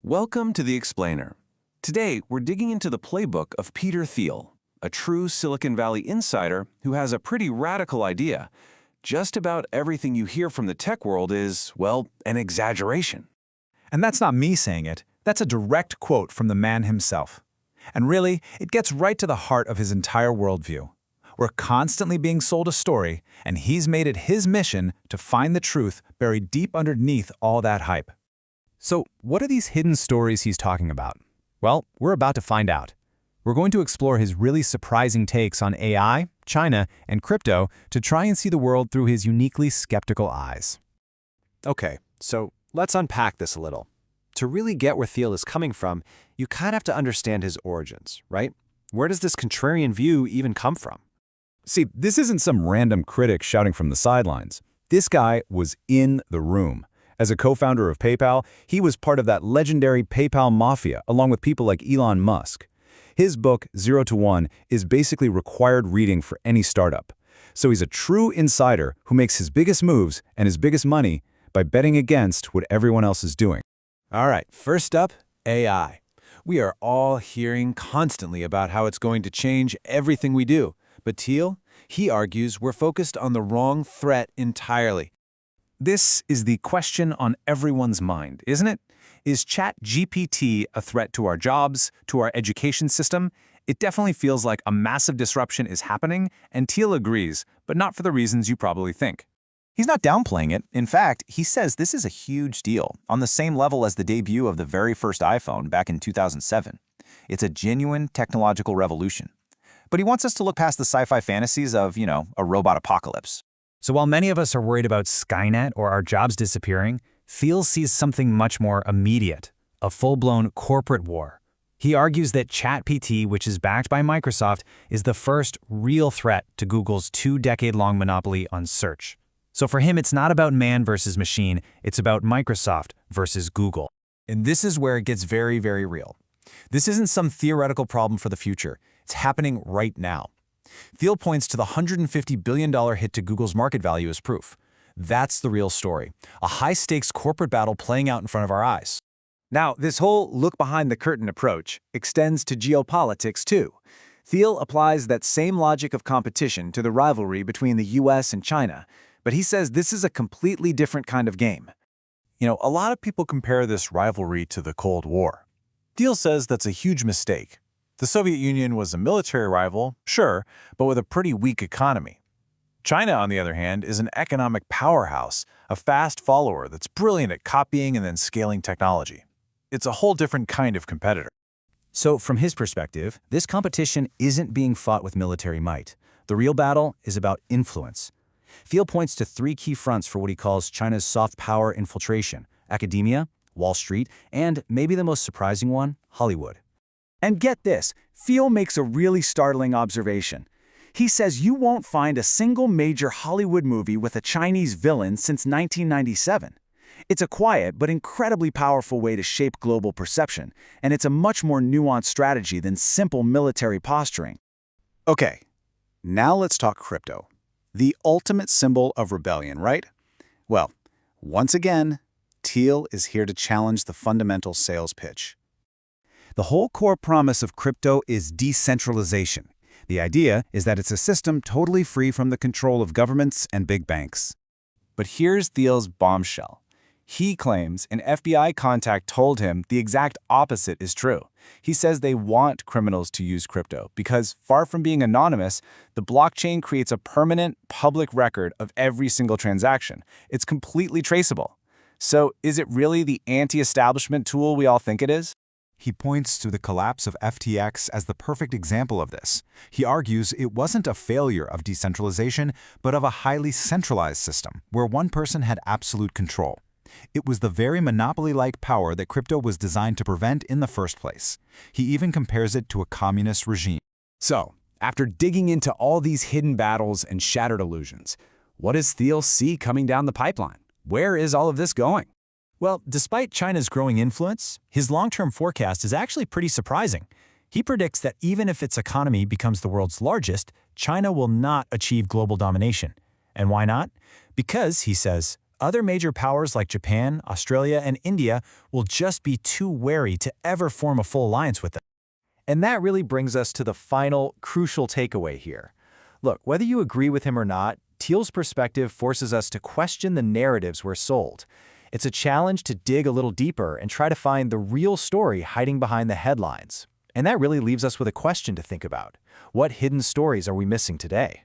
Welcome to The Explainer. Today, we're digging into the playbook of Peter Thiel, a true Silicon Valley insider who has a pretty radical idea. Just about everything you hear from the tech world is, well, an exaggeration. And that's not me saying it. That's a direct quote from the man himself. And really, it gets right to the heart of his entire worldview. We're constantly being sold a story, and he's made it his mission to find the truth buried deep underneath all that hype. So, what are these hidden stories he's talking about? Well, we're about to find out. We're going to explore his really surprising takes on AI, China, and crypto to try and see the world through his uniquely skeptical eyes. Okay, so let's unpack this a little. To really get where Thiel is coming from, you kind of have to understand his origins, right? Where does this contrarian view even come from? See, this isn't some random critic shouting from the sidelines. This guy was in the room. As a co-founder of PayPal, he was part of that legendary PayPal mafia, along with people like Elon Musk. His book, 0 to 1, is basically required reading for any startup. So he's a true insider who makes his biggest moves and his biggest money by betting against what everyone else is doing. All right, first up, AI. We are all hearing constantly about how it's going to change everything we do. But Thiel, he argues we're focused on the wrong threat entirely. This is the question on everyone's mind, isn't it? Is ChatGPT a threat to our jobs, to our education system? It definitely feels like a massive disruption is happening, and Thiel agrees, but not for the reasons you probably think. He's not downplaying it. In fact, he says this is a huge deal, on the same level as the debut of the very first iPhone back in 2007. It's a genuine technological revolution. But he wants us to look past the sci-fi fantasies of, a robot apocalypse. So while many of us are worried about Skynet or our jobs disappearing, Thiel sees something much more immediate, a full-blown corporate war. He argues that ChatGPT, which is backed by Microsoft, is the first real threat to Google's 2-decade-long monopoly on search. So for him, it's not about man versus machine, it's about Microsoft versus Google. And this is where it gets very, very real. This isn't some theoretical problem for the future. It's happening right now. Thiel points to the $150 billion hit to Google's market value as proof. That's the real story, a high-stakes corporate battle playing out in front of our eyes. Now, this whole look-behind-the-curtain approach extends to geopolitics, too. Thiel applies that same logic of competition to the rivalry between the US and China, but he says this is a completely different kind of game. A lot of people compare this rivalry to the Cold War. Thiel says that's a huge mistake. The Soviet Union was a military rival, sure, but with a pretty weak economy. China, on the other hand, is an economic powerhouse, a fast follower that's brilliant at copying and then scaling technology. It's a whole different kind of competitor. So, from his perspective, this competition isn't being fought with military might. The real battle is about influence. Thiel points to 3 key fronts for what he calls China's soft power infiltration: academia, Wall Street, and maybe the most surprising one, Hollywood. And get this, Thiel makes a really startling observation. He says you won't find a single major Hollywood movie with a Chinese villain since 1997. It's a quiet but incredibly powerful way to shape global perception, and it's a much more nuanced strategy than simple military posturing. Okay, now let's talk crypto. The ultimate symbol of rebellion, right? Well, once again, Thiel is here to challenge the fundamental sales pitch. The whole core promise of crypto is decentralization. The idea is that it's a system totally free from the control of governments and big banks. But here's Thiel's bombshell. He claims an FBI contact told him the exact opposite is true. He says they want criminals to use crypto because, far from being anonymous, the blockchain creates a permanent public record of every single transaction. It's completely traceable. So is it really the anti-establishment tool we all think it is? He points to the collapse of FTX as the perfect example of this. He argues it wasn't a failure of decentralization, but of a highly centralized system where one person had absolute control. It was the very monopoly-like power that crypto was designed to prevent in the first place. He even compares it to a communist regime. So, after digging into all these hidden battles and shattered illusions, what does Thiel see coming down the pipeline? Where is all of this going? Well, despite China's growing influence, his long-term forecast is actually pretty surprising. He predicts that even if its economy becomes the world's largest, China will not achieve global domination. And why not? Because, he says, Other major powers like Japan, Australia, and India will just be too wary to ever form a full alliance with them. And that really brings us to the final, crucial takeaway here. Look, whether you agree with him or not, Thiel's perspective forces us to question the narratives we're sold. It's a challenge to dig a little deeper and try to find the real story hiding behind the headlines. And that really leaves us with a question to think about. What hidden stories are we missing today?